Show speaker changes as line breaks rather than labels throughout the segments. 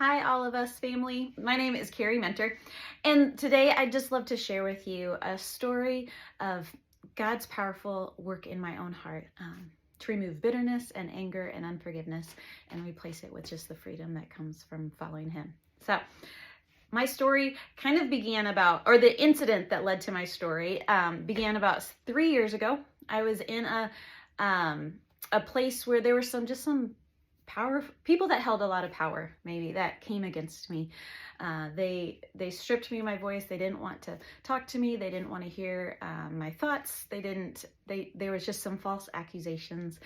Hi, all of us family. My name is Carrie Mentor, and today I'd just love to share with you a story of God's powerful work in my own heart to remove bitterness and anger and unforgiveness and replace it with just the freedom that comes from following Him. So my story kind of began or the incident that led to my story began about 3 years ago. I was in a place where there were some people that held a lot of power, maybe, that came against me. They stripped me of my voice. They didn't want to talk to me. They didn't want to hear my thoughts. There was just some false accusations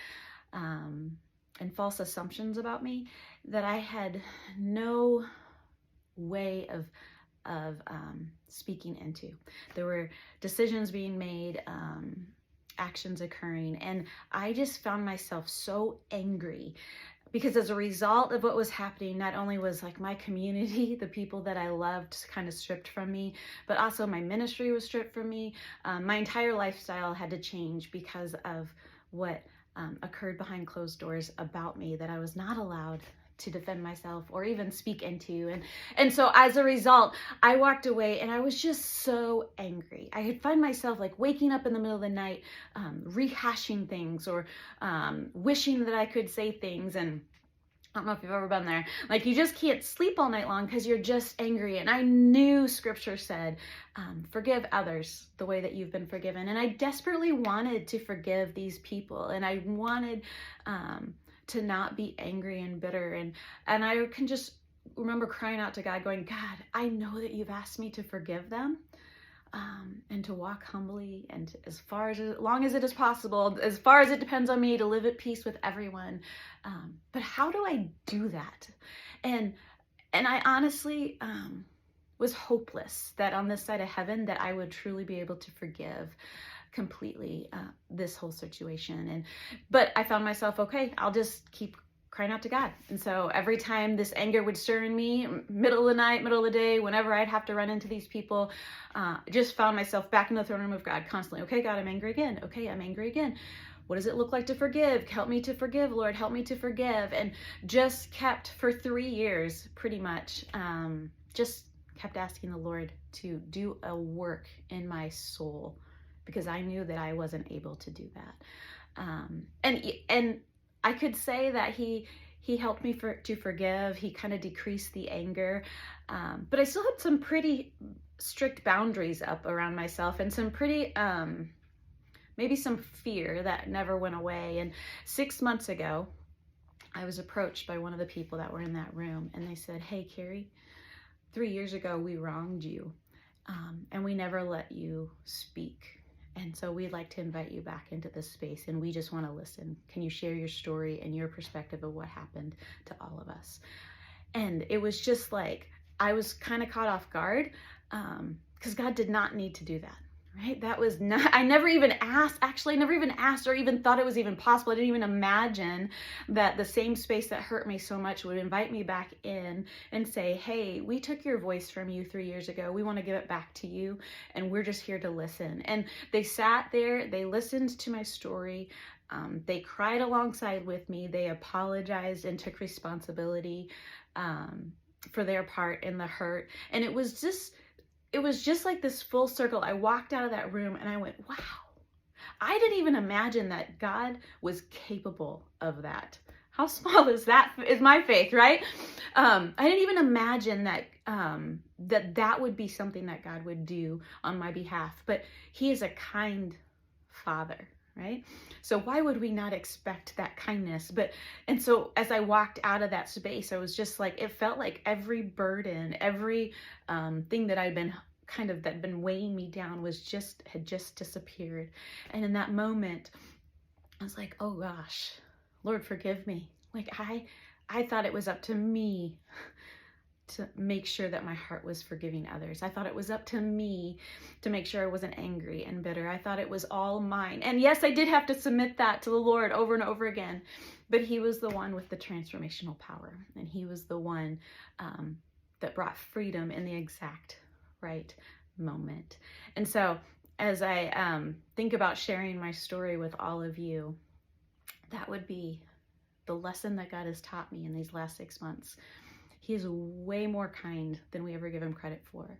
and false assumptions about me that I had no way of speaking into. There were decisions being made, actions occurring, and I just found myself so angry because as a result of what was happening, not only was like my community, the people that I loved, kind of stripped from me, but also my ministry was stripped from me. My entire lifestyle had to change because of what occurred behind closed doors about me that I was not allowed to defend myself or even speak into. And so as a result, I walked away and I was just so angry. I had find myself like waking up in the middle of the night, rehashing things or wishing that I could say things. And I don't know if you've ever been there. Like, you just can't sleep all night long because you're just angry. And I knew scripture said, forgive others the way that you've been forgiven. And I desperately wanted to forgive these people. And I wanted to not be angry and bitter. And I can just remember crying out to God, going, God, I know that you've asked me to forgive them and to walk humbly and as long as it is possible, as far as it depends on me, to live at peace with everyone. But how do I do that? And I honestly was hopeless that on this side of heaven that I would truly be able to forgive completely this whole situation. But I found myself, okay, I'll just keep crying out to God. And so every time this anger would stir in me, middle of the night, middle of the day, whenever I'd have to run into these people, just found myself back in the throne room of God constantly. Okay, God, I'm angry again. Okay, I'm angry again. What does it look like to forgive? Help me to forgive, Lord. Help me to forgive. And just kept for 3 years, pretty much, just kept asking the Lord to do a work in my soul, because I knew that I wasn't able to do that. And I could say that he helped me to forgive. He kind of decreased the anger. But I still had some pretty strict boundaries up around myself and some pretty, maybe some fear that never went away. And 6 months ago, I was approached by one of the people that were in that room, and they said, hey, Carrie, 3 years ago, we wronged you, and we never let you speak. And so we'd like to invite you back into this space, and we just want to listen. Can you share your story and your perspective of what happened to all of us? And it was just like, I was kind of caught off guard because God did not need to do that, right? That was not, I never even asked or even thought it was even possible. I didn't even imagine that the same space that hurt me so much would invite me back in and say, hey, we took your voice from you 3 years ago. We want to give it back to you, and we're just here to listen. And they sat there, they listened to my story. They cried alongside with me. They apologized and took responsibility for their part in the hurt. And it was just like this full circle. I walked out of that room and I went, wow, I didn't even imagine that God was capable of that. How small is my faith, right? I didn't even imagine that that would be something that God would do on my behalf. But He is a kind Father, right? So why would we not expect that kindness? And so as I walked out of that space, I was just like, it felt like every burden, every thing that had been weighing me down had just disappeared. And in that moment, I was like, oh gosh, Lord, forgive me. Like I thought it was up to me to make sure that my heart was forgiving others. I thought it was up to me to make sure I wasn't angry and bitter. I thought it was all mine. And yes, I did have to submit that to the Lord over and over again, but He was the one with the transformational power. And He was the one that brought freedom in the exact right moment. And so as I think about sharing my story with all of you, that would be the lesson that God has taught me in these last 6 months He is way more kind than we ever give him credit for.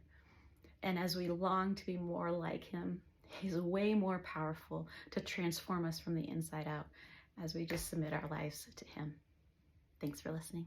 And as we long to be more like him, he's way more powerful to transform us from the inside out as we just submit our lives to him. Thanks for listening.